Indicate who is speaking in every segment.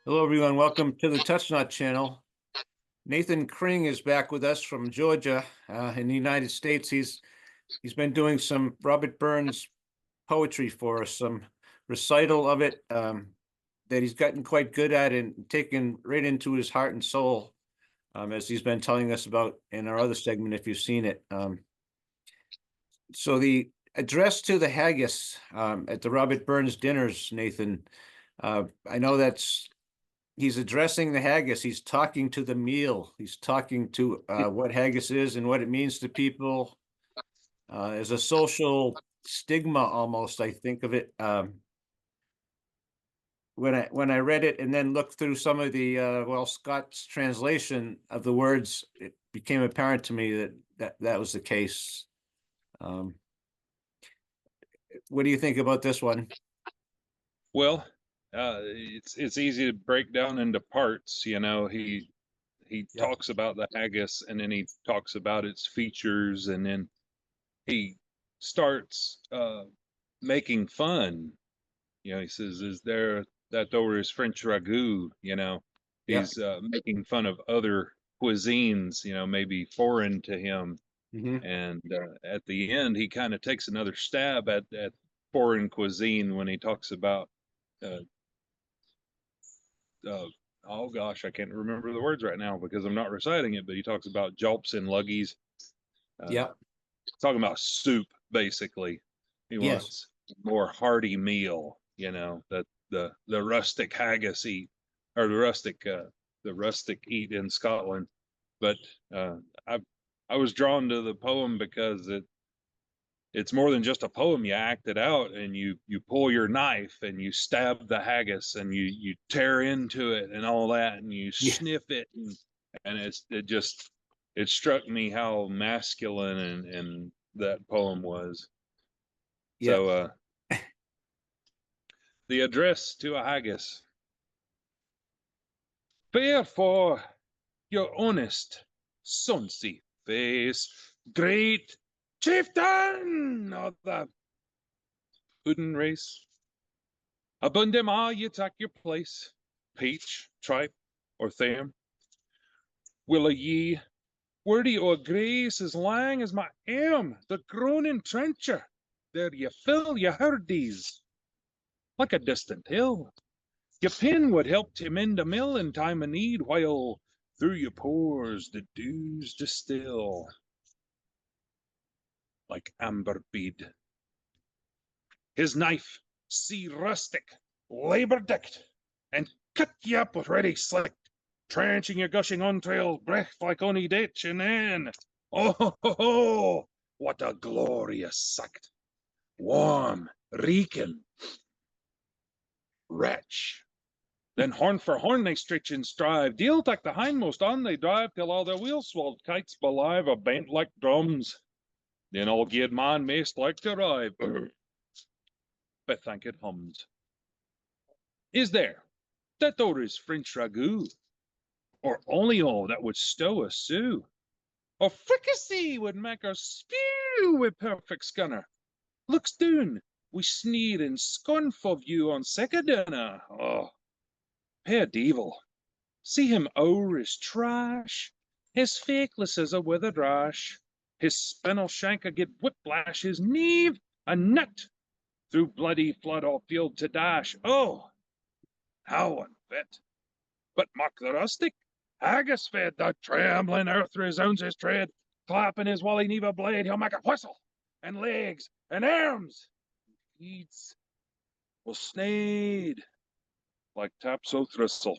Speaker 1: Hello, everyone. Welcome to the Touch Not channel. Nathan Kring is back with us from Georgia, in the United States. He's been doing some Robert Burns poetry for us, some recital of it that he's gotten quite good at and taken right into his heart and soul, as he's been telling us about in our other segment, if you've seen it. So the address to the haggis at the Robert Burns dinners, Nathan, I know he's addressing the haggis. He's talking to the meal. He's talking to what haggis is and what it means to people as a social stigma, almost. I think of it when I read it and then looked through some of the Scott's translation of the words. It became apparent to me that was the case. What do you think about this one?
Speaker 2: Well, it's easy to break down into parts. He
Speaker 1: Yep.
Speaker 2: talks about the haggis, and then he talks about its features, and then he starts making fun. He says, "Is there that over his French ragout?"
Speaker 1: Yep.
Speaker 2: He's making fun of other cuisines, maybe foreign to him.
Speaker 1: Mm-hmm.
Speaker 2: And at the end, he kind of takes another stab at foreign cuisine when he talks about uh, oh gosh, I can't remember the words right now because I'm not reciting it, but he talks about jolps and luggies.
Speaker 1: Yep.
Speaker 2: Talking about soup, basically. He
Speaker 1: Yes.
Speaker 2: wants more hearty meal, that the rustic haggis eat, or the rustic eat in Scotland. But I was drawn to the poem because it's more than just a poem. You act it out, and you pull your knife and you stab the haggis, and you tear into it and all that, and you
Speaker 1: Yeah.
Speaker 2: sniff it, and it struck me how masculine and that poem was.
Speaker 1: Yeah.
Speaker 2: So the address to a haggis: fair for your honest sonsy face, great chieftain of the puddin race. Abundant all you take your place, peach, tripe, or thairm. Will a ye wordy or grace as lang as my arm, the groaning trencher, there ye fill your herdies, like a distant hill. Your pen would help to mend a mill in time of need, while through your pores the dews distill, like amber bead. His knife, see rustic, labor dicked, and cut ye up with ready slick, trenching your gushing entrails, breath like ony ditch, and then, oh ho ho ho, what a glorious sight! Warm, reeking, wretch. Then horn for horn they stretch and strive, deal like the hindmost on they drive, till all their wheel swelled kites belive are bent like drums. Then all geared man mayst like to arrive, but think it hums. Is there that there is French ragout, or olio that would stow a sou, or fricassee would make her spew with perfect scunner? Looks doon, we sneer and scornful view on second dinner. Oh, Herr Devil, see him o'er his trash, his fakeless as a withered ash, his spinel shanker get whiplash, his knave a nut, through bloody flood or field to dash. Oh, how unfit! But mark the rustic, haggis fed, the trembling earth resounds his tread, clapping his wally neva blade, he'll make a whistle, and legs, and arms, feet will snade like taps o' thistle.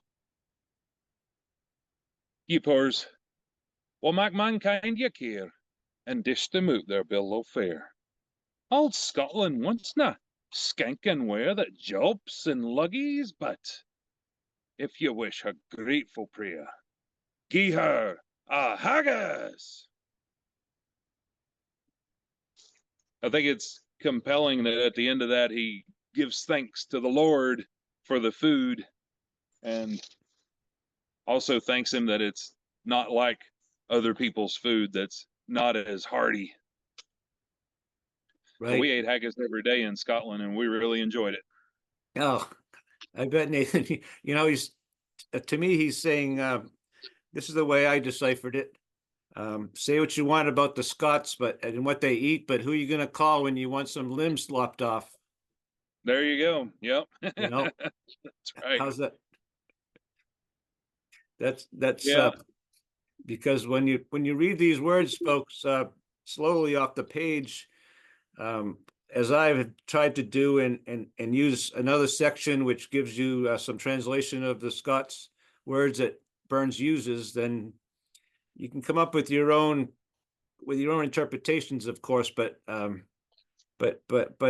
Speaker 2: Ye poors, will make mankind ye care, and dish them out their bill o' fare. Old Scotland once-na skanking ware that jolps and luggies, but if ye wish her grateful prayer, gie her a haggis. I think it's compelling that at the end of that he gives thanks to the Lord for the food, and also thanks him that it's not like other people's food that's not as hearty.
Speaker 1: Right.
Speaker 2: We ate haggis every day in Scotland, and we really enjoyed it.
Speaker 1: Oh, I bet, Nathan. He's to me, he's saying, this is the way I deciphered it. Say what you want about the Scots, but and what they eat, but who are you going to call when you want some limbs lopped off?
Speaker 2: There you go. Yep.
Speaker 1: You know,
Speaker 2: That's right.
Speaker 1: how's that? That's
Speaker 2: Yeah.
Speaker 1: because when you read these words, folks, slowly off the page, as I've tried to do, and use another section which gives you some translation of the Scots words that Burns uses, then you can come up with your own interpretations, of course. But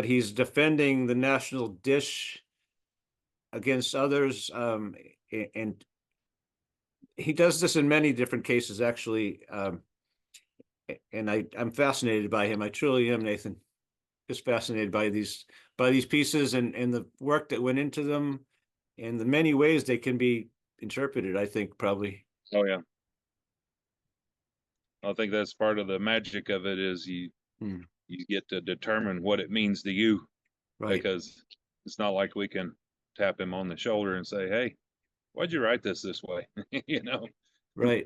Speaker 1: he's defending the national dish against others, and he does this in many different cases, actually. And I'm fascinated by him. I truly am, Nathan. Just fascinated by these pieces and the work that went into them, and the many ways they can be interpreted, I think, probably.
Speaker 2: Oh yeah. I think that's part of the magic of it is you get to determine what it means to you,
Speaker 1: Right.
Speaker 2: because it's not like we can tap him on the shoulder and say, "Hey, why'd you write this way?" You know.
Speaker 1: Right.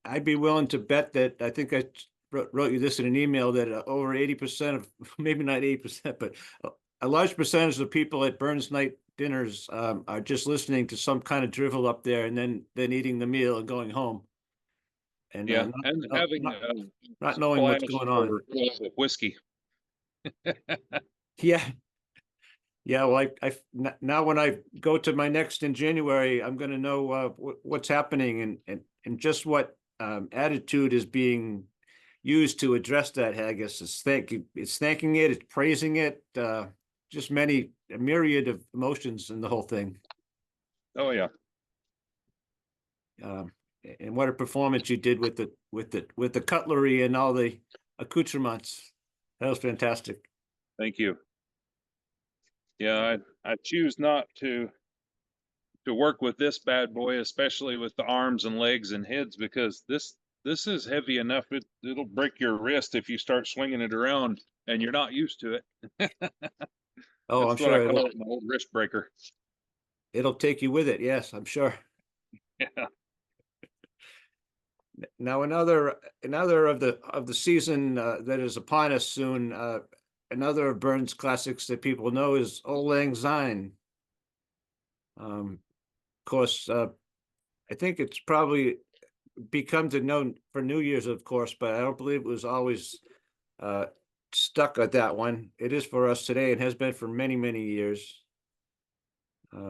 Speaker 1: I'd be willing to bet that, I think I wrote you this in an email, that over 80% of, maybe not 80%, but a large percentage of people at Burns night dinners are just listening to some kind of drivel up there, and then eating the meal and going home. And
Speaker 2: Yeah, and having
Speaker 1: not knowing what's
Speaker 2: splash
Speaker 1: going on.
Speaker 2: or whiskey.
Speaker 1: Yeah. Yeah, well, now when I go to my next in January, I'm going to know what's happening, and just what attitude is being used to address that haggis. It's thanking it, it's praising it, just a myriad of emotions in the whole thing.
Speaker 2: Oh yeah.
Speaker 1: And what a performance you did with the cutlery and all the accoutrements. That was fantastic.
Speaker 2: Thank you. Yeah, I choose not to work with this bad boy, especially with the arms and legs and heads, because this is heavy enough. It'll break your wrist if you start swinging it around and you're not used to it.
Speaker 1: Oh,
Speaker 2: That's
Speaker 1: I'm
Speaker 2: what
Speaker 1: sure
Speaker 2: I call it, an old wrist breaker.
Speaker 1: it'll take you with it. Yes, I'm sure.
Speaker 2: Yeah.
Speaker 1: Now another of the season that is upon us soon. Another of Burns' classics that people know is Auld Lang Syne. Of course, I think it's probably become to known for New Year's, of course, but I don't believe it was always stuck at that one. It is for us today, and has been for many, many years.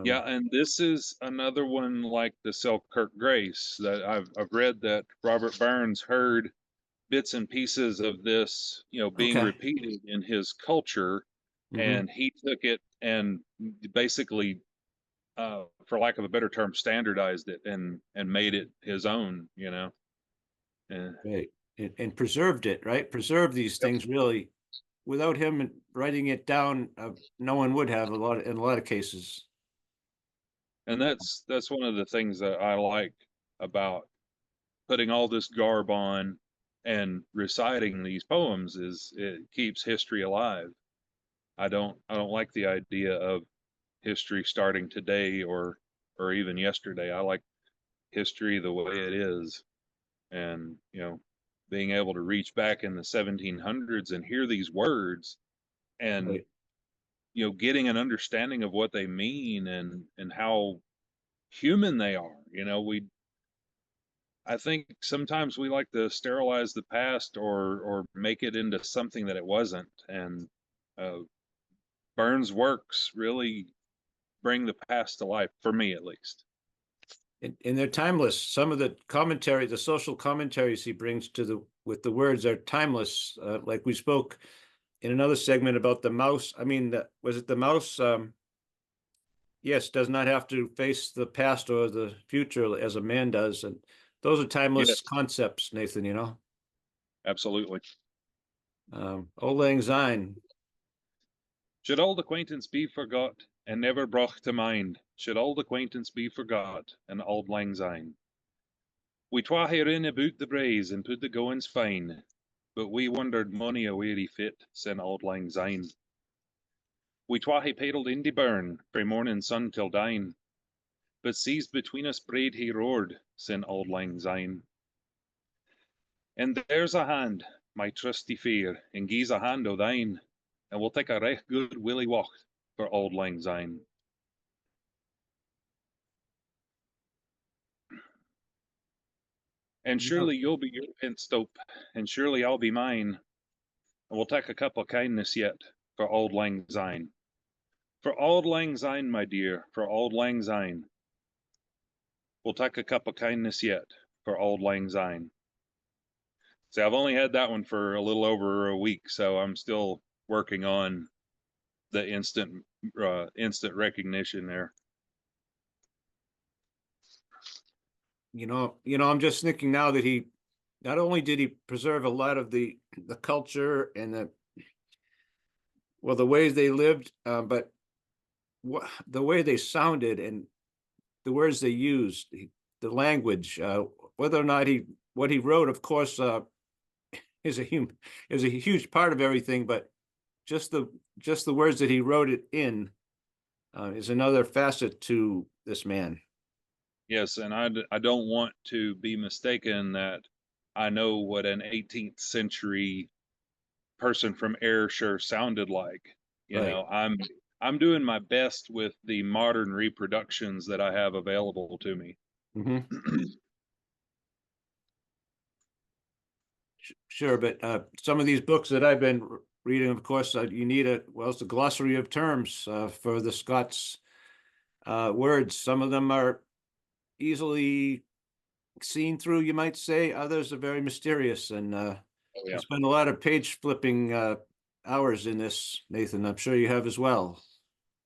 Speaker 2: Yeah, and this is another one like the Selkirk Grace that I've read that Robert Burns heard bits and pieces of this, being
Speaker 1: Okay.
Speaker 2: repeated in his culture, and he took it and basically, for lack of a better term, standardized it and made it his own.
Speaker 1: Right. And preserved it, right? Preserved these things, really. Without him writing it down, no one would have, in a lot of cases.
Speaker 2: And that's one of the things that I like about putting all this garb on and reciting these poems is it keeps history alive. I don't like the idea of history starting today or even yesterday. I like history the way it is, and being able to reach back in the 1700s and hear these words, and
Speaker 1: Right.
Speaker 2: getting an understanding of what they mean and how human they are. I think sometimes we like to sterilize the past or make it into something that it wasn't, and Burns' works really bring the past to life, for me at least.
Speaker 1: And they're timeless. Some of the commentary, the social commentaries he brings with the words are timeless. Like we spoke in another segment about the mouse. I mean, was it the mouse? Yes, does not have to face the past or the future as a man does. And those are timeless
Speaker 2: Yes,
Speaker 1: concepts, Nathan,
Speaker 2: absolutely.
Speaker 1: Auld Lang Syne.
Speaker 2: Should old acquaintance be forgot and never brought to mind? Should old acquaintance be forgot and auld lang syne? We twa hae rin about the braes and put the goings fine, but we wandered mony a weary fit sin auld lang syne. We twa hae paddled in the burn frae morning sun till dine, but seas between us braid he roared, sin auld lang syne. And there's a hand, my trusty fear, and gie's a hand o' thine, and we'll take a recht good willie walk for auld lang syne. And surely you'll be your Penstope, and surely I'll be mine, and we'll take a cup of kindness yet for auld lang syne. For auld lang syne, my dear, for auld lang syne. We'll take a cup of kindness yet for auld lang syne. See, I've only had that one for a little over a week, so I'm still working on the instant recognition there.
Speaker 1: I'm just thinking now that he not only did he preserve a lot of the culture and the ways they lived, but the way they sounded and the words they used, the language, whether or not what he wrote, of course, is a huge part of everything, but just the words that he wrote it in is another facet to this man.
Speaker 2: Yes, and I don't want to be mistaken that I know what an 18th century person from Ayrshire sounded like. You
Speaker 1: Right.
Speaker 2: know, I'm doing my best with the modern reproductions that I have available to me.
Speaker 1: Mm-hmm. Sure, but some of these books that I've been reading, of course, you need it's a glossary of terms for the Scots words. Some of them are easily seen through, you might say. Others are very mysterious, and I spent a lot of page flipping hours in this, Nathan. I'm sure you have as well.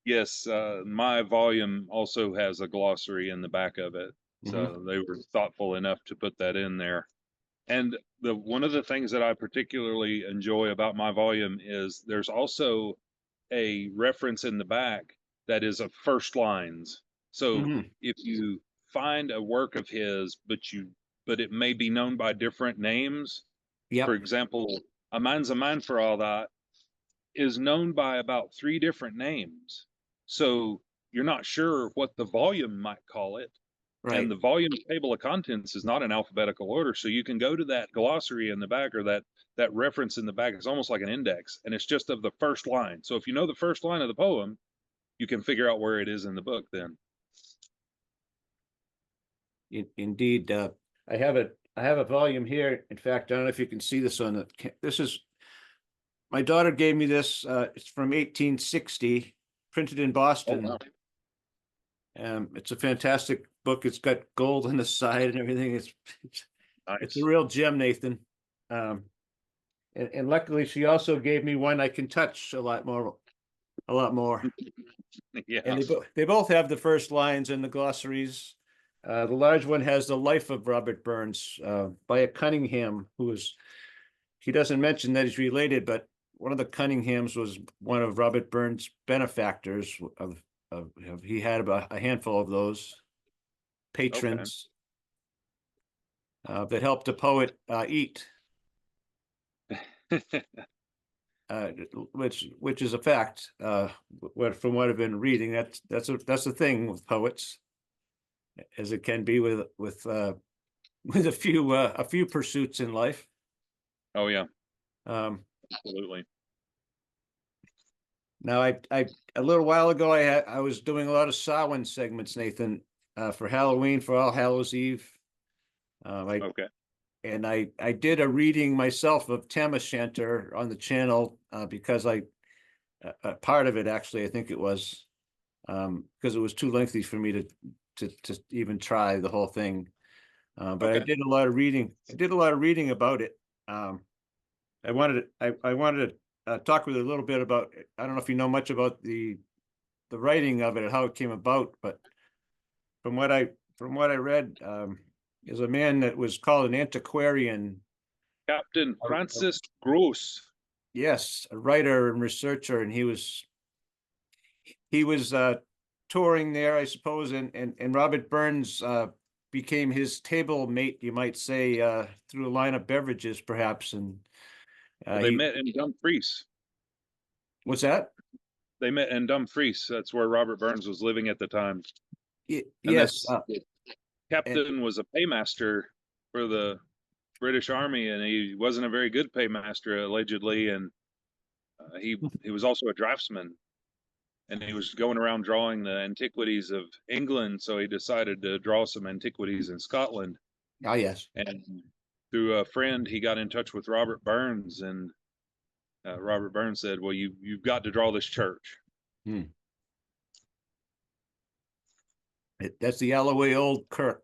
Speaker 2: Yes, my volume also has a glossary in the back of it, so they were thoughtful enough to put that in there. And one of the things that I particularly enjoy about my volume is there's also a reference in the back that is of first lines. So if you find a work of his, but it may be known by different names.
Speaker 1: Yep.
Speaker 2: For example, A Man's a Man for All That is known by about 3 different names. So you're not sure what the volume might call it.
Speaker 1: Right.
Speaker 2: And the volume table of contents is not in alphabetical order. So you can go to that glossary in the back, or that reference in the back. It's almost like an index, and it's just of the first line. So if you know the first line of the poem, you can figure out where it is in the book then.
Speaker 1: Indeed. I have a volume here. In fact, I don't know if you can see this on this is, my daughter gave me this. It's from 1860, printed in Boston.
Speaker 2: Oh, wow.
Speaker 1: It's a fantastic book. It's got gold on the side and everything. It's
Speaker 2: Nice.
Speaker 1: a real gem, Nathan. And luckily she also gave me one I can touch a lot more.
Speaker 2: Yeah.
Speaker 1: And they both have the first lines in the glossaries. The large one has The Life of Robert Burns by a Cunningham, he doesn't mention that he's related, but one of the Cunninghams was one of Robert Burns' benefactors. He had about a handful of those patrons that helped the poet eat, which is a fact. From what I've been reading, that's a thing with poets, as it can be with a few pursuits in life.
Speaker 2: Oh yeah. Absolutely.
Speaker 1: Now, I a little while ago I was doing a lot of Samhain segments, Nathan, for Halloween, for All Hallows Eve. And I did a reading myself of Tam O'Shanter on the channel because part of it actually, I think it was because it was too lengthy for me to even try the whole thing. But I did a lot of reading. I did a lot of reading about it. I wanted to talk with you a little bit about. I don't know if you know much about the writing of it and how it came about, but from what I read, is a man that was called an antiquarian,
Speaker 2: Captain Francis Gross.
Speaker 1: Yes, a writer and researcher, and he was touring there, I suppose, and Robert Burns became his table mate, you might say, through a line of beverages, perhaps. And
Speaker 2: they met in Dumfries.
Speaker 1: What's that?
Speaker 2: They met in Dumfries. That's where Robert Burns was living at the time. And
Speaker 1: Yes,
Speaker 2: this captain was a paymaster for the British Army, and he wasn't a very good paymaster allegedly, and he was also a draftsman, and he was going around drawing the antiquities of England, so he decided to draw some antiquities in Scotland.
Speaker 1: oh, yes.
Speaker 2: And through a friend, he got in touch with Robert Burns, and Robert Burns said, "Well, you've got to draw this church."
Speaker 1: Hmm. That's the Alloway Old Kirk,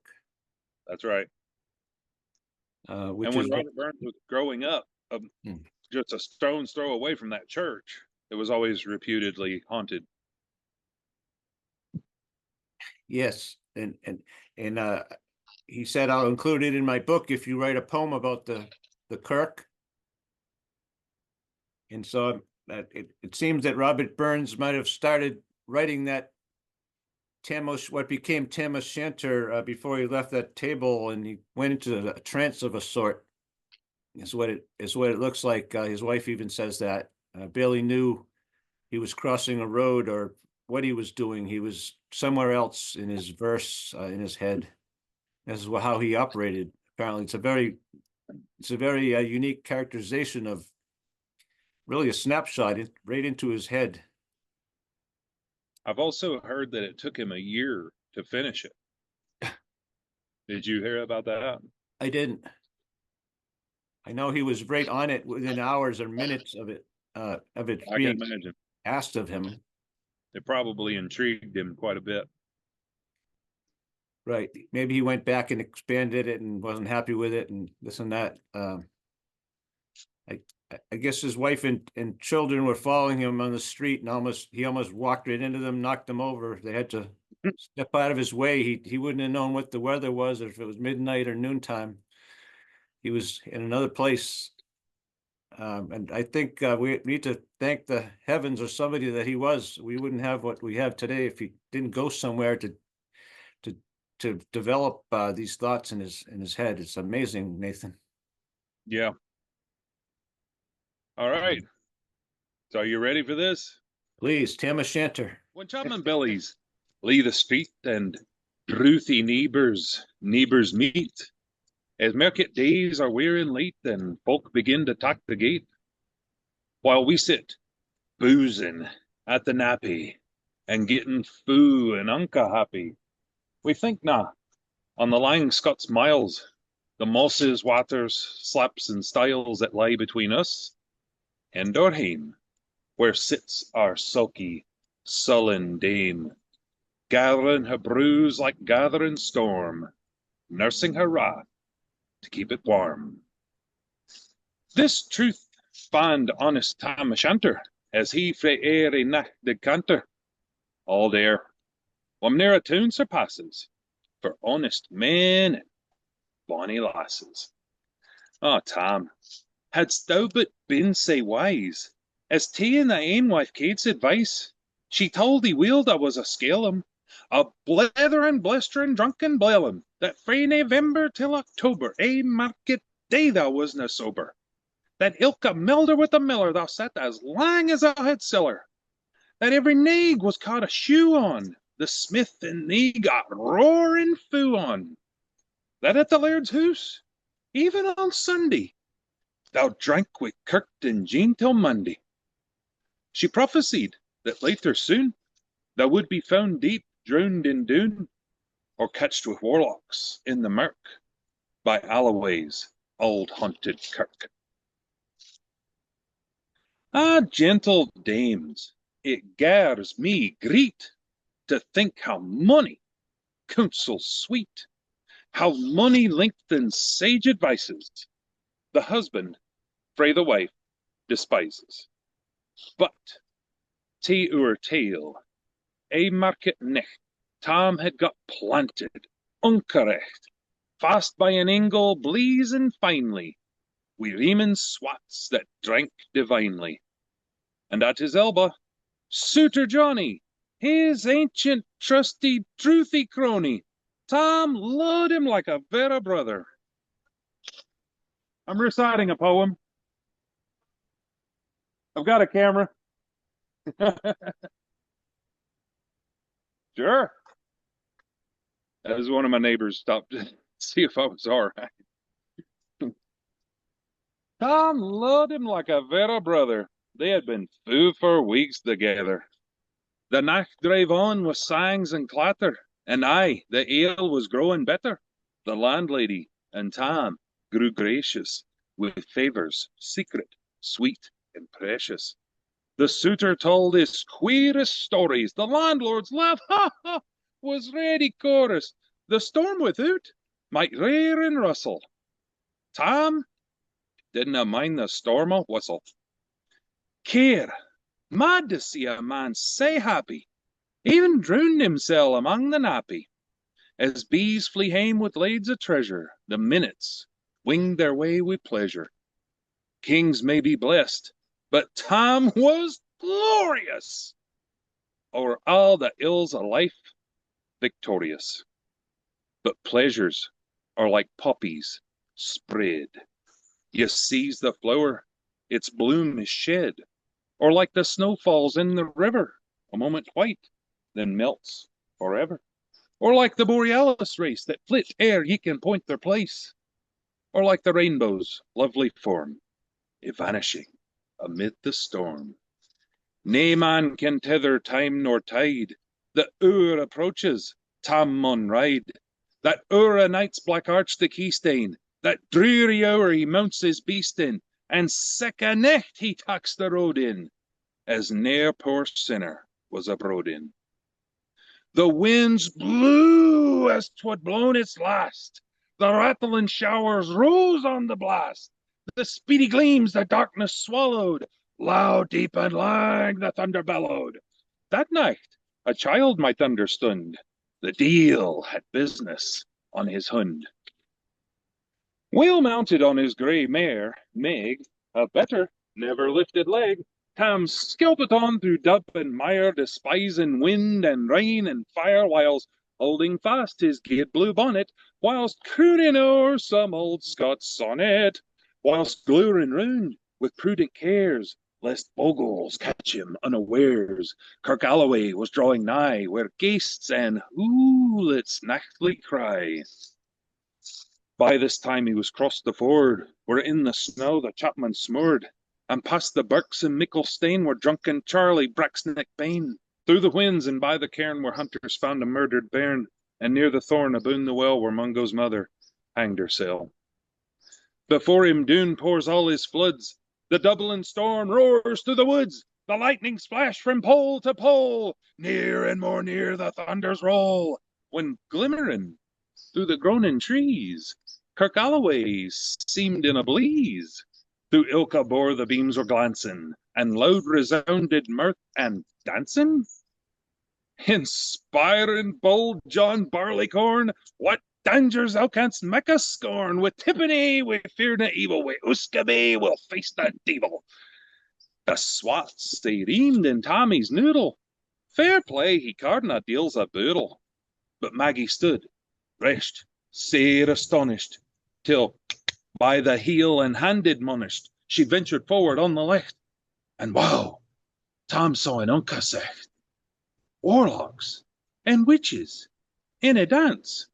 Speaker 2: That's right.
Speaker 1: which
Speaker 2: And when
Speaker 1: is
Speaker 2: Robert Burns was growing up,
Speaker 1: Hmm.
Speaker 2: just a stone's throw away from that church, it was always reputedly haunted.
Speaker 1: Yes, and he said I'll include it in my book if you write a poem about the Kirk. And so it seems that Robert Burns might have started writing that what became Tam O'Shanter before he left that table, and he went into a trance of a sort. Is what it looks like. His wife even says that. Bailey knew he was crossing a road or what he was doing. He was somewhere else in his verse, in his head. This is how he operated. Apparently, it's a very unique characterization of really a snapshot right into his head.
Speaker 2: I've also heard that it took him a year to finish it. Did you hear about that?
Speaker 1: I didn't. I know he was right on it within hours or minutes of it
Speaker 2: I
Speaker 1: being
Speaker 2: can imagine.
Speaker 1: asked of him.
Speaker 2: It probably intrigued him quite a bit.
Speaker 1: Right. Maybe he went back and expanded it and wasn't happy with it and this and that. I guess his wife and children were following him on the street and he almost walked right into them, knocked them over. They had to step out of his way. He wouldn't have known what the weather was, or if it was midnight or noontime. He was in another place. And I think we need to thank the heavens or somebody that he was. We wouldn't have what we have today if he didn't go somewhere to develop these thoughts in his head. It's amazing, Nathan.
Speaker 2: Yeah. All right. So are you ready for this?
Speaker 1: Please, Tam O'Shanter.
Speaker 2: When Chapman Billy's lee the street and drouthy neighbours meet, as market days are wearing late and folk begin to tack the gate, while we sit boozing at the nappy and getting foo and unca happy, we think na on the lang Scots miles, the mosses, waters, slaps, and stiles that lie between us and our hame, where sits our sulky, sullen dame, gathering her brews like gathering storm, nursing her wrath to keep it warm. This truth fand honest Tam O'Shanter, as he frae airy nacht did canter. All there, ne'er a tune surpasses, for honest men and bonny lasses. Ah, Tam, hadst thou but been sae wise, as ta'en thy ain wife Kate's advice, she told thee weel thou was a scalum, a bletherin', blisterin', drunken blailum, that frae November till October, ae market day thou wasna sober, that ilka milder with the miller thou sat as lang as thou had siller, that every naig was caught a shoe on, the smith and thee got roaring foo on, that at the laird's hoose, even on Sunday, thou drank wi' Kirk and Jean till Monday. She prophesied that later soon thou would be found deep drowned in Doon, or catched with warlocks in the mirk by Alloway's old haunted kirk. Ah, gentle dames, it gars me greet to think how money counsels sweet, how money lengthens sage advices, the husband frae the wife despises. But to our tale, a market nicht, Tom had got planted, uncorrect, fast by an angle blazing finely, wi' reemin swats that drank divinely. And at his elbow, Suitor Johnny, his ancient, trusty, truthy crony. Tom loved him like a vera brother. I'm reciting a poem. I've got a camera. Sure. as one of my neighbors stopped to see if I was all right. Tom loved him like a very brother. They had been fou for weeks together. The night drave on with sangs and clatter, and aye, the ale was growing better. The landlady and Tom grew gracious, with favours secret, sweet, and precious. The suitor told his queerest stories. The landlord's laugh, ha ha, was ready chorus. The storm without might rear and rustle. Tom didn't mind the storm a whistle. Care, mad to see a man sae happy, even drowned himsel among the nappy. As bees flee hame with lades of treasure, the minutes winged their way with pleasure. Kings may be blessed, but Tom was glorious, o'er all the ills of life victorious. But pleasures are like poppies spread. You seize the flower, its bloom is shed, or like the snow falls in the river, a moment white, then melts forever. Or like the borealis race that flit ere ye can point their place, or like the rainbow's lovely form, evanishing amid the storm. Nae man can tether time nor tide. The hour approaches, Tom maun ride. That hour o' night's black arch the keystane, that dreary hour he mounts his beast in, and sic a nicht he taks the road in, as ne'er poor sinner was abroad in. The winds blew as 'twould blown its last. The rattling showers rose on the blast. The speedy gleams the darkness swallowed. Loud, deep, and lang the thunder bellowed. That night a child might understand. The deil had business on his hund. Well mounted on his grey mare, Meg, a better never lifted leg, Tom skelped on through dub and mire, despising wind and rain and fire, whilst holding fast his gate blue bonnet, whilst crooning o'er some old Scots sonnet, whilst glowering round with prudent cares, lest bogles catch him unawares. Kirkalloway was drawing nigh, where ghasts and hoolits nightly cry. By this time he was crossed the ford, where in the snow the chapman smoored, and past the birks in Micklestane, where drunken Charlie Braxneck bane. Through the whins and by the cairn where hunters found a murdered bairn, and near the thorn aboon the well where Mungo's mother hanged hersel. Before him Doon pours all his floods, the Dublin storm roars through the woods, the lightnings flash from pole to pole, near and more near the thunders roll, when glimmering through the groaning trees, Kirkalloway seemed in a blaze. Through ilka bore the beams were glancing, and loud resounded mirth and dancing. Inspiring bold John Barleycorn, what dangers thou canst make us scorn. With Tiffany we fear na evil, with Uskaby we'll face the devil. The swats they reamed in Tommy's noodle. Fair play, he cardna deals a boodle. But Maggie stood, reshed, sair astonished, till by the heel and hand admonished, she ventured forward on the licht, and wow, Tom saw an unca secht. Warlocks and witches in a dance.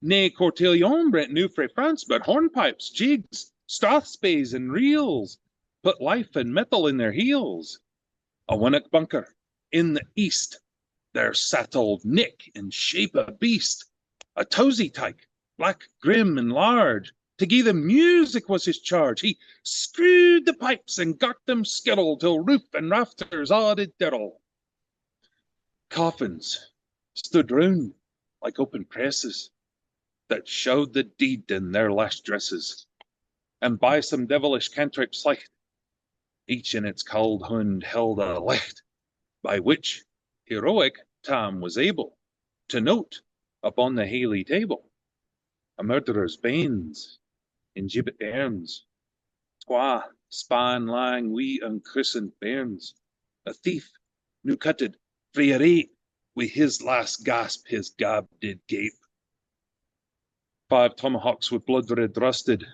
Speaker 2: Nae cotillion brent new frae France, but hornpipes, jigs, strathspeys, and reels put life and mettle in their heels. A winnock bunker in the east, there sat old Nick in shape of beast, a tosey tyke, black, grim, and large. To gie them music was his charge. He screwed the pipes and got them skittle, till roof and rafters all did diddle. Coffins stood round like open presses that showed the deed in their last dresses, and by some devilish cantrip slight, each in its cauld hund held a licht, by which heroic Tom was able to note upon the Haley table a murderer's banes in gibbet airns, twa span lang wee unchristened bairns, a thief new cutted frae a rape, wi' his last gasp his gab did gape. 5 tomahawks with blood red rusted,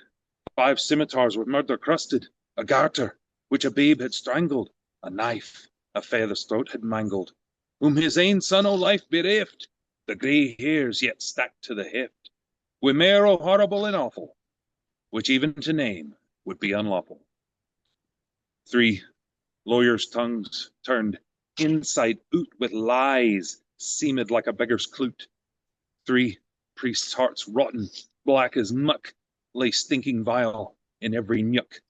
Speaker 2: 5 scimitars with murder crusted, a garter which a babe had strangled, a knife a father's throat had mangled, whom his ain son o' life bereft, the grey hairs yet stacked to the heft, wi' marrow horrible and awful, which even to name would be unlawful. 3 lawyers' tongues turned inside out with lies, seemed like a beggar's clute. 3 priests' hearts rotten, black as muck, lay stinking vile in every nook.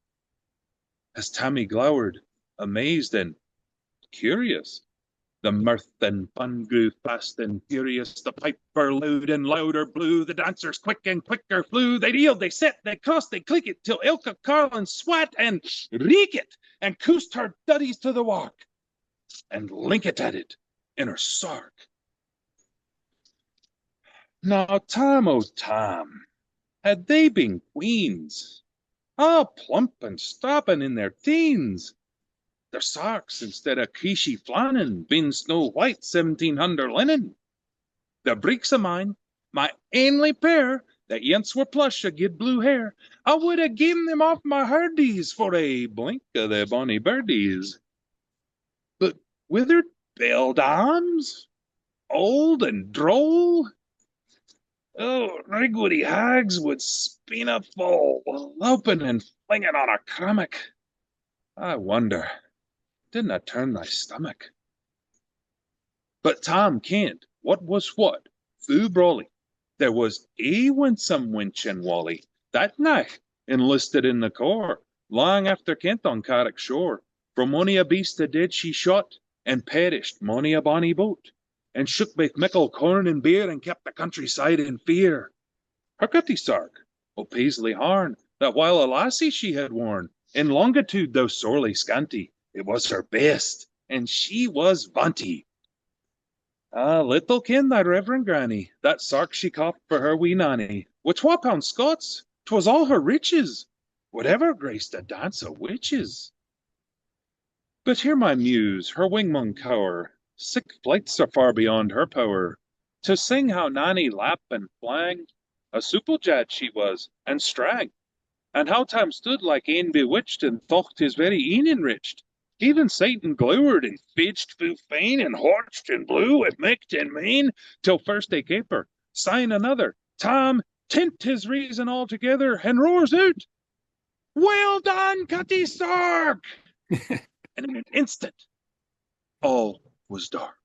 Speaker 2: As Tammy glowered, amazed and curious, the mirth and fun grew fast and furious. The piper loud and louder blew. The dancers quick and quicker flew. They reeled, they set, they crossed, they click it, till ilka Carlin swat and reek it, and coosed her duddies to the walk, and link it at it in her sark. Now, Tom, oh Tom, had they been queens, plump and stopping in their teens, their sarks, instead of creasy flannin, been snow white 1700 linen. The breeks of mine, my ainly pair, that yents were plush o' good blue hair, I would ha' given them off my herdies for a blink of their bonny birdies. But withered beldams, old and droll, rigwoody hags would spin a full, loping and flinging on a crummock. I wonder, didn't I turn thy stomach? But Tom kent what was what, fu brawly. There was a winsome wench in Wally, that night enlisted in the corps, long after Kent on Carrick shore. From mony a beast a dead she shot, and perished mony a bonny boat, and shook baith mickle corn and beer, and kept the countryside in fear. Her cutty sark, o' paisley harn, that while a lassie she had worn, in longitude though sorely scanty, it was her best, and she was vaunty. Little ken thy reverend granny, that sark she copped for her wee nanny, with £12 Scots, 'twas all her riches, whatever graced a dance o' witches. But hear my muse, her wing maun cower, sick flights are far beyond her power, to sing how Nanny lap and flang, a supple jad she was, and strang, and how Tam stood like ane bewitched, and thocht his very een enriched. Even Satan glowered and fidged fu fain, and horched and blew with micht and main, till first a caper, syne another, Tam tint his reason altogether, and roars out, "Well done, Cutty Sark!" And in an instant all was dark,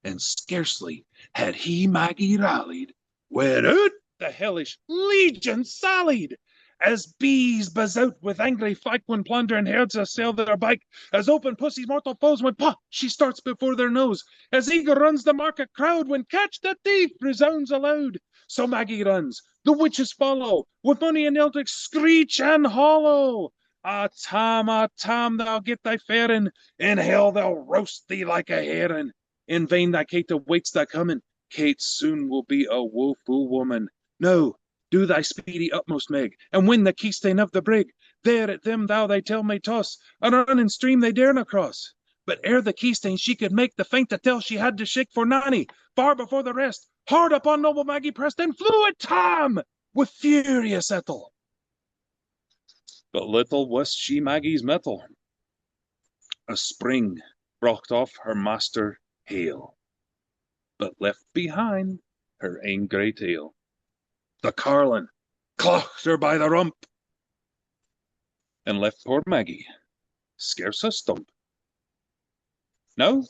Speaker 2: and scarcely had he Maggie rallied, when out the hellish legion sallied, as bees buzz out with angry flight when plundering herds assail their bike, as open pussy's mortal foes when pah, she starts before their nose, as eager runs the market crowd when catch the thief resounds aloud. So Maggie runs, the witches follow, with money and eldritch screech and hollow. Ah, Tam, thou get thy farin, in hell they'll roast thee like a herring. In vain thy Kate awaits thy coming, Kate soon will be a woeful woman. No, do thy speedy utmost, Meg, and win the keystane of the brig. There at them thou thy tail may toss, and run in stream they dare not cross. But ere the keystane she could make, the feint to tell she had to shake, for Nanny, far before the rest, hard upon noble Maggie pressed, and flew at Tom with furious ettle. But little wist she Maggie's mettle. A spring brought off her master hale, but left behind her ain grey tail. The Carlin clocked her by the rump, and left poor Maggie scarce a stump. Now,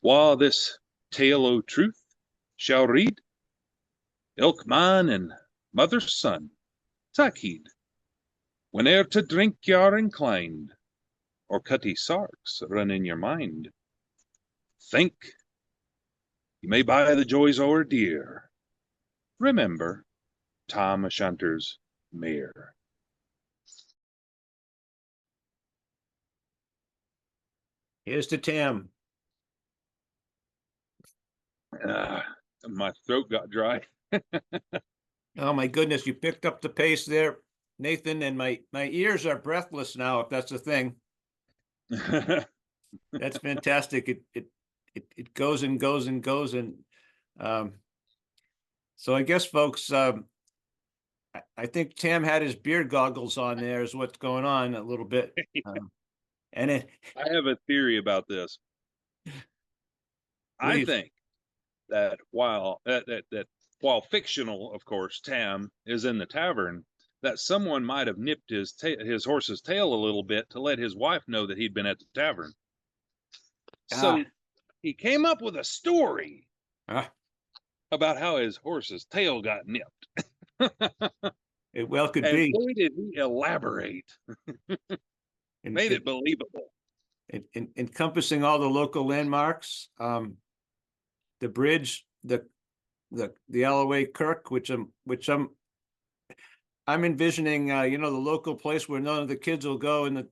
Speaker 2: wha this tale o' truth shall read, ilk man and mother's son, tak heed, whene'er to drink y'are inclined, or cutty sarks run in your mind. Think, you may buy the joys o'er dear. Remember Tam O'Shanter's mare.
Speaker 1: Here's to Tam.
Speaker 2: My throat got dry.
Speaker 1: Oh my goodness, you picked up the pace there, Nathan, and my ears are breathless now, if that's a thing. That's fantastic. It goes and goes and goes, and so I guess, folks, I think Tam had his beard goggles on. There is what's going on a little bit, and
Speaker 2: I have a theory about this. I
Speaker 1: Please.
Speaker 2: think that while while fictional, of course, Tam is in the tavern, that someone might have nipped his horse's tail a little bit to let his wife know that he'd been at the tavern. So he came up with a story about how his horse's tail got nipped.
Speaker 1: It well could
Speaker 2: And
Speaker 1: be.
Speaker 2: boy, did he elaborate. Made it believable.
Speaker 1: Encompassing all the local landmarks, the bridge, the Alloway Kirk, which I'm envisioning, you know, the local place where none of the kids will go and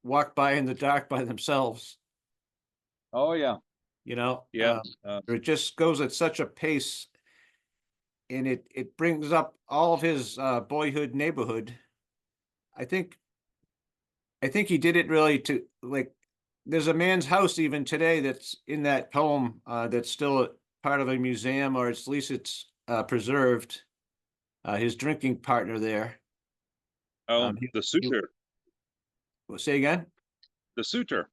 Speaker 1: walk by in the dark by themselves.
Speaker 2: Oh yeah,
Speaker 1: you know.
Speaker 2: yeah.
Speaker 1: It just goes at such a pace, and it brings up all of his boyhood neighborhood. I think he did it really to, like, there's a man's house even today that's in that poem that's still part of a museum, or at least it's preserved. His drinking partner there.
Speaker 2: The suitor.
Speaker 1: Say again?
Speaker 2: The suitor.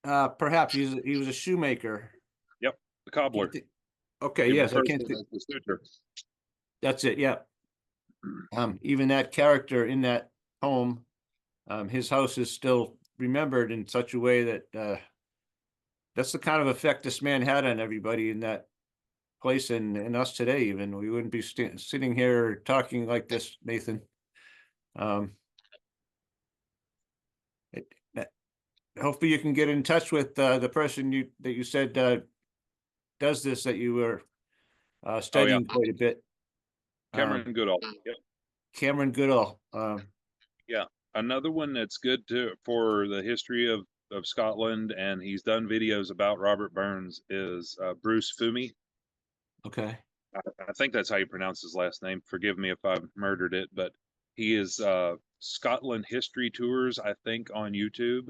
Speaker 1: Perhaps he was a shoemaker.
Speaker 2: Yep, the cobbler.
Speaker 1: Okay, yes, I can't think.
Speaker 2: The suitor.
Speaker 1: That's it. Yeah. Even that character in that poem, his house is still remembered in such a way that that's the kind of effect this man had on everybody in that place, and us today. Even we wouldn't be sitting here talking like this, Nathan. Hopefully you can get in touch with the person that you said does this, that you were studying quite a bit.
Speaker 2: Cameron Goodall. Yep.
Speaker 1: Cameron Goodall.
Speaker 2: Yeah, another one that's good for the history of Scotland, and he's done videos about Robert Burns, is Bruce Fumi.
Speaker 1: Okay.
Speaker 2: I think that's how you pronounce his last name. Forgive me if I've murdered it, but he is Scotland History Tours, I think, on YouTube.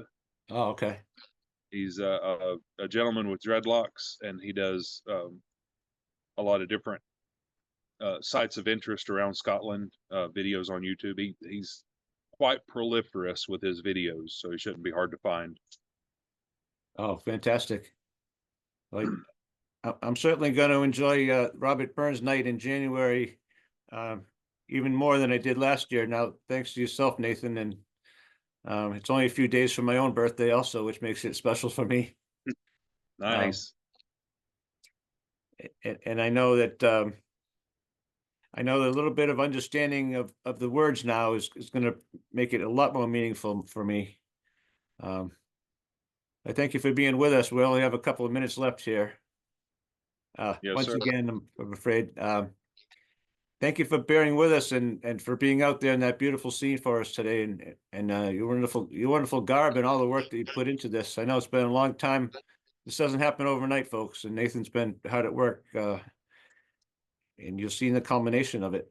Speaker 1: Oh, okay.
Speaker 2: He's a gentleman with dreadlocks, and he does a lot of different sites of interest around Scotland, videos on YouTube. He's quite proliferous with his videos, so he shouldn't be hard to find.
Speaker 1: Oh, fantastic. Like, I'm certainly going to enjoy Robert Burns Night in January even more than I did last year. Now, thanks to yourself, Nathan, and it's only a few days from my own birthday also, which makes it special for me.
Speaker 2: Nice.
Speaker 1: And I know that a little bit of understanding of the words now is going to make it a lot more meaningful for me. I thank you for being with us. We only have a couple of minutes left here.
Speaker 2: Yes,
Speaker 1: once
Speaker 2: sir.
Speaker 1: again, I'm afraid. Thank you for bearing with us and for being out there in that beautiful scene for us today, and your wonderful garb and all the work that you put into this. I know it's been a long time. This doesn't happen overnight, folks, and Nathan's been hard at work, and you'll see the culmination of it.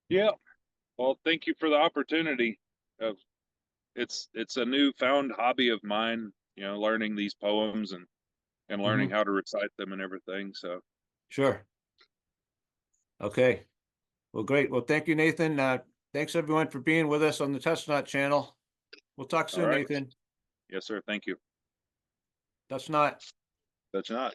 Speaker 2: Yeah. Well, thank you for the opportunity. It's a newfound hobby of mine, you know, learning these poems and learning how to recite them and everything. So
Speaker 1: sure. Okay. Well, great. Well, thank you, Nathan. Thanks everyone for being with us on the Touch Not channel. We'll talk soon, Nathan.
Speaker 2: Yes, sir. Thank you.
Speaker 1: Touch Not.
Speaker 2: Touch Not.